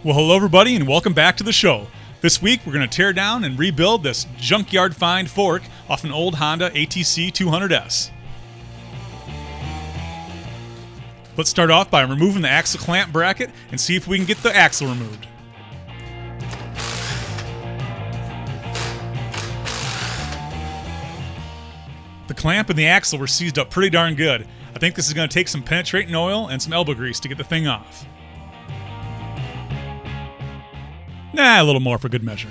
Well, hello everybody and welcome back to the show. This week we're going to tear down and rebuild this junkyard find fork off an old Honda ATC 200S. Let's start off by removing the axle clamp bracket and see if we can get the axle removed. The clamp and the axle were seized up pretty darn good. I think this is going to take some penetrating oil and some elbow grease to get the thing off. A little more for good measure.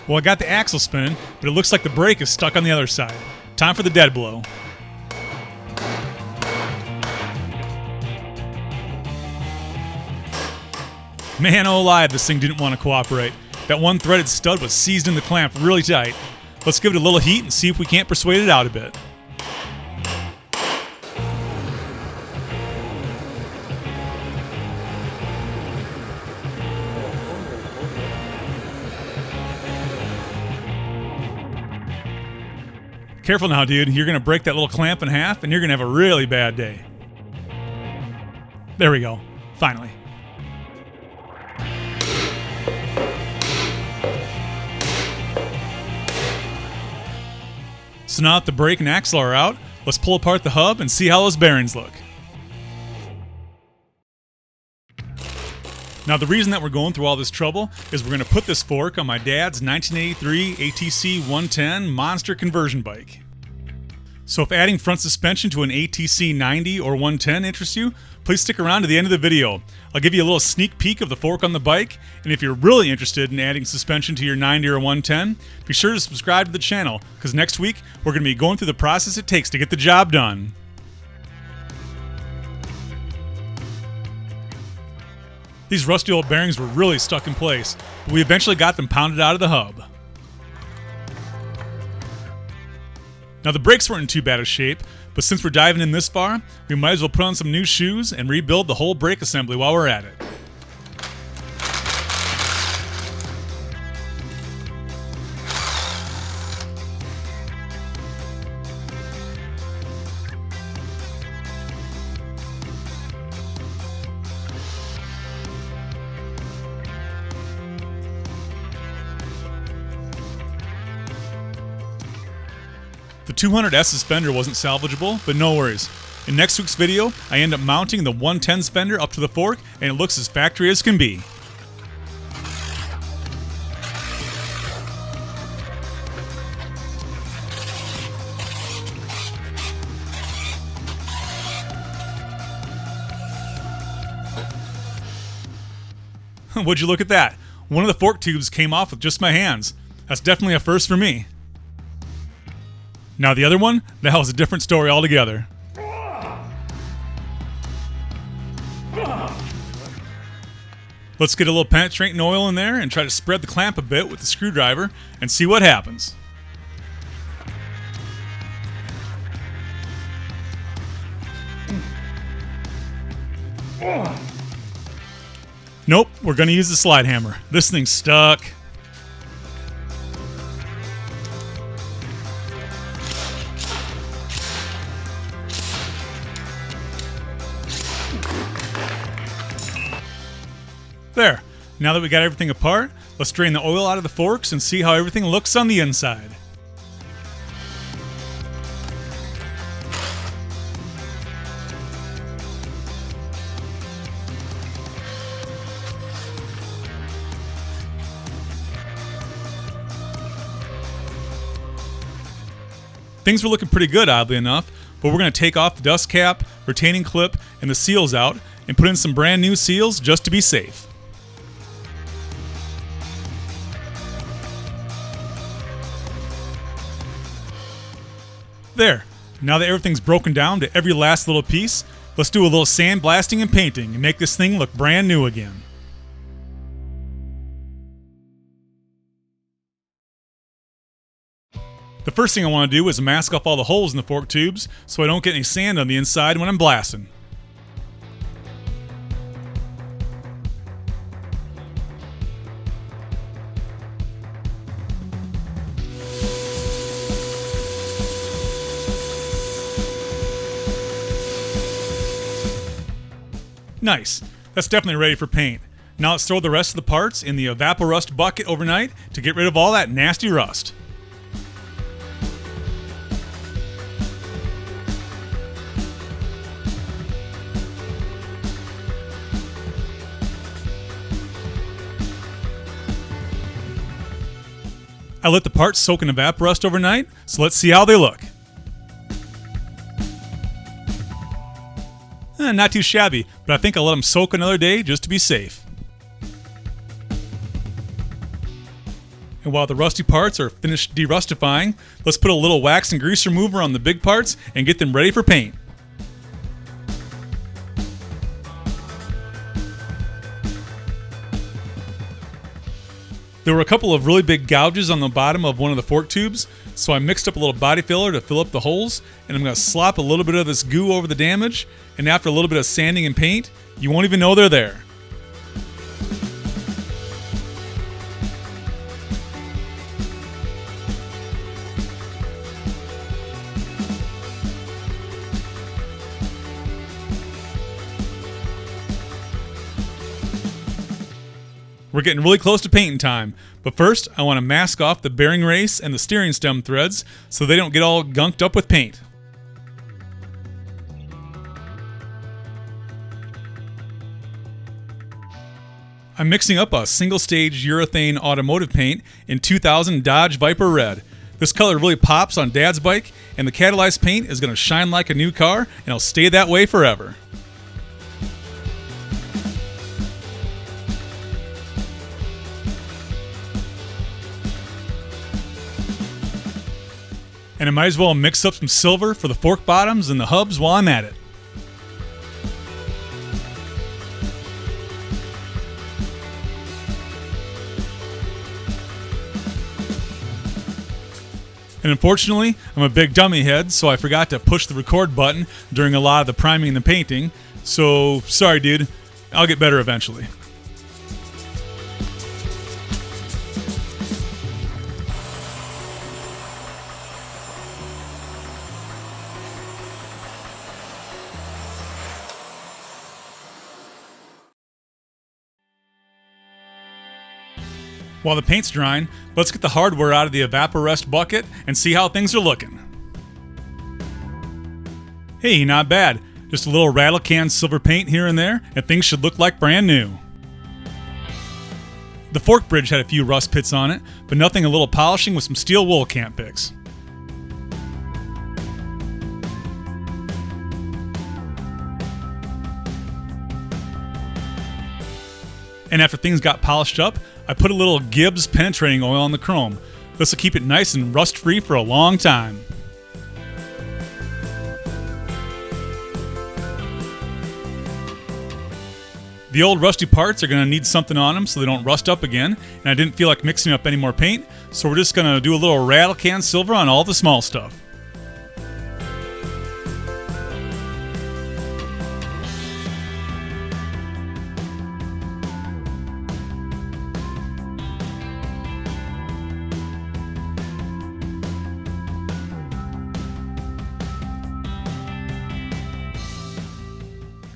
Well, I got the axle spinning, but it looks like the brake is stuck on the other side. Time for the dead blow. Man, oh alive, this thing didn't want to cooperate. That one threaded stud was seized in the clamp really tight. Let's give it a little heat and see if we can't persuade it out a bit. Careful now, dude. You're going to break that little clamp in half and you're going to have a really bad day. There we go. Finally. So now that the brake and axle are out, let's pull apart the hub and see how those bearings look. Now the reason that we're going through all this trouble is we're going to put this fork on my dad's 1983 ATC 110 monster conversion bike. So if adding front suspension to an ATC 90 or 110 interests you, please stick around to the end of the video. I'll give you a little sneak peek of the fork on the bike, and if you're really interested in adding suspension to your 90 or 110, be sure to subscribe to the channel, because next week we're going to be going through the process it takes to get the job done. These rusty old bearings were really stuck in place, but we eventually got them pounded out of the hub. Now the brakes weren't in too bad a shape, but since we're diving in this far, we might as well put on some new shoes and rebuild the whole brake assembly while we're at it. The 200S suspender wasn't salvageable, but no worries. In next week's video, I end up mounting the 110's fender up to the fork, and it looks as factory as can be. Would you look at that? One of the fork tubes came off with just my hands. That's definitely a first for me. Now the other one, that was a different story altogether. Let's get a little penetrating oil in there and try to spread the clamp a bit with the screwdriver and see what happens. Nope, we're going to use the slide hammer. This thing's stuck. There. Now that we got everything apart, let's drain the oil out of the forks and see how everything looks on the inside. Things were looking pretty good, oddly enough, but we're going to take off the dust cap, retaining clip, and the seals out and put in some brand new seals just to be safe. There. Now that everything's broken down to every last little piece, let's do a little sandblasting and painting and make this thing look brand new again. The first thing I want to do is mask off all the holes in the fork tubes so I don't get any sand on the inside when I'm blasting. Nice. That's definitely ready for paint. Now let's throw the rest of the parts in the evapo-rust bucket overnight to get rid of all that nasty rust. I let the parts soak in evaporust overnight, so let's see how they look. Not too shabby, but I think I'll let them soak another day just to be safe. And while the rusty parts are finished derustifying, let's put a little wax and grease remover on the big parts and get them ready for paint. There were a couple of really big gouges on the bottom of one of the fork tubes, so I mixed up a little body filler to fill up the holes, and I'm going to slop a little bit of this goo over the damage, and after a little bit of sanding and paint, you won't even know they're there. We're getting really close to painting time, but first I want to mask off the bearing race and the steering stem threads so they don't get all gunked up with paint. I'm mixing up a single-stage urethane automotive paint in 2000 Dodge Viper Red. This color really pops on Dad's bike, and the catalyzed paint is going to shine like a new car, and it'll stay that way forever. And I might as well mix up some silver for the fork bottoms and the hubs while I'm at it. And unfortunately, I'm a big dummy head, so I forgot to push the record button during a lot of the priming and the painting. So, sorry dude, I'll get better eventually. While the paint's drying, let's get the hardware out of the evapo-rust bucket and see how things are looking. Hey, not bad. Just a little rattle can silver paint here and there, and things should look like brand new. The fork bridge had a few rust pits on it, but nothing a little polishing with some steel wool can't fix. And after things got polished up, I put a little Gibbs penetrating oil on the chrome. This will keep it nice and rust-free for a long time. The old rusty parts are going to need something on them so they don't rust up again, and I didn't feel like mixing up any more paint, so we're just going to do a little rattle can silver on all the small stuff.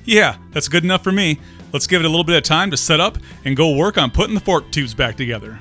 Yeah, that's good enough for me. Let's give it a little bit of time to set up and go work on putting the fork tubes back together.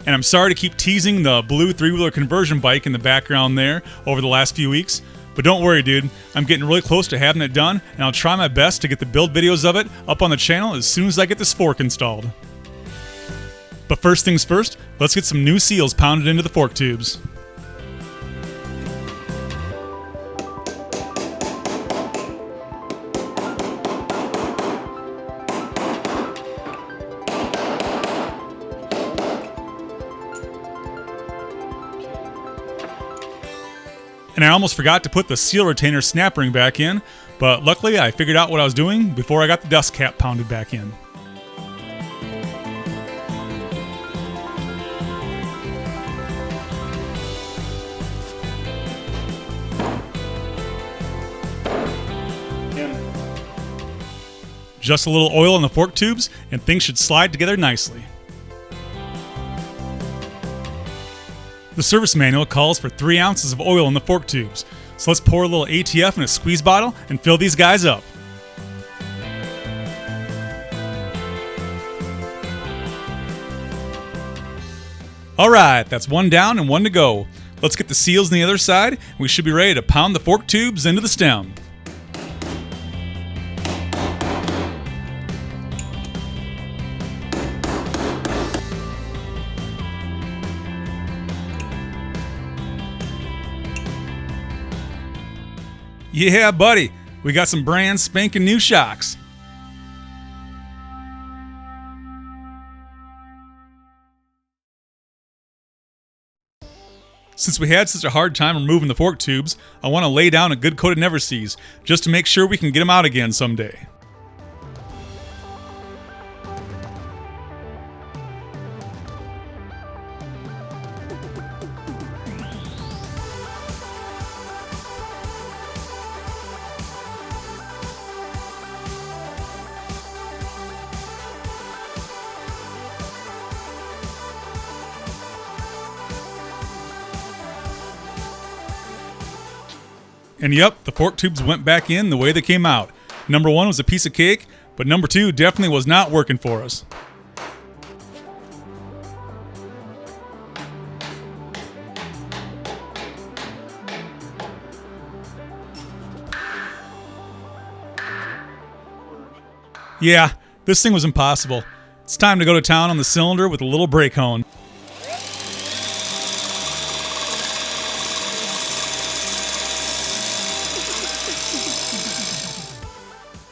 And I'm sorry to keep teasing the blue three-wheeler conversion bike in the background there over the last few weeks, but don't worry dude, I'm getting really close to having it done, and I'll try my best to get the build videos of it up on the channel as soon as I get this fork installed. But first things first, let's get some new seals pounded into the fork tubes. And I almost forgot to put the seal retainer snap ring back in, but luckily I figured out what I was doing before I got the dust cap pounded back in. Just a little oil in the fork tubes and things should slide together nicely. The service manual calls for 3 ounces of oil in the fork tubes, so let's pour a little ATF in a squeeze bottle and fill these guys up. Alright, that's 1 down and 1 to go. Let's get the seals on the other side. We should be ready to pound the fork tubes into the stem. Yeah, buddy, we got some brand spanking new shocks. Since we had such a hard time removing the fork tubes, I want to lay down a good coat of Never-Seez, just to make sure we can get them out again someday. And yep, the fork tubes went back in the way they came out. Number 1 was a piece of cake, but number 2 definitely was not working for us. Yeah, this thing was impossible. It's time to go to town on the cylinder with a little brake hone.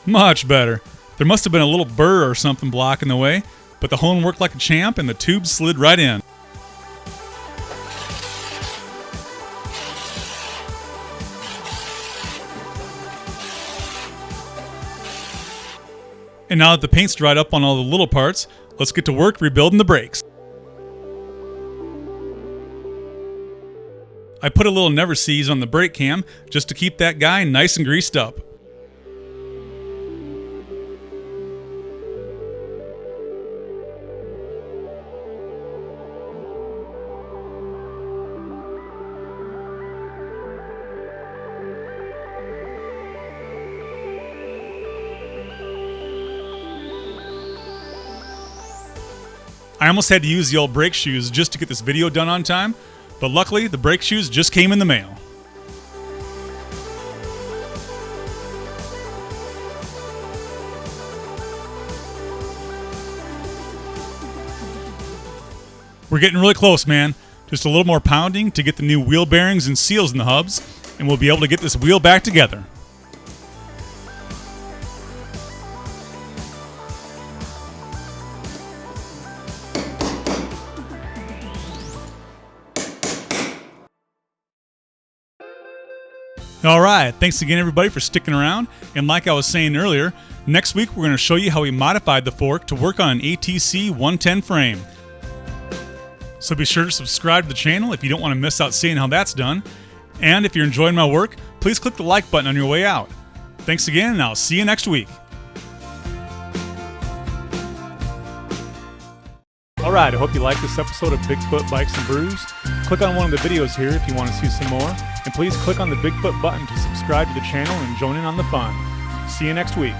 Much better. There must have been a little burr or something blocking the way, but the hone worked like a champ and the tube slid right in. And now that the paint's dried up on all the little parts, let's get to work rebuilding the brakes. I put a little Never-Seez on the brake cam just to keep that guy nice and greased up. I almost had to use the old brake shoes just to get this video done on time, but luckily the brake shoes just came in the mail. We're getting really close, man. Just a little more pounding to get the new wheel bearings and seals in the hubs, and we'll be able to get this wheel back together. Alright, thanks again everybody for sticking around, and like I was saying earlier, next week we're going to show you how we modified the fork to work on an ATC 110 frame. So be sure to subscribe to the channel if you don't want to miss out seeing how that's done, and if you're enjoying my work, please click the like button on your way out. Thanks again, and I'll see you next week. Alright, I hope you liked this episode of Bigfoot Bikes and Brews. Click on one of the videos here if you want to see some more, and please click on the Bigfoot button to subscribe to the channel and join in on the fun. See you next week.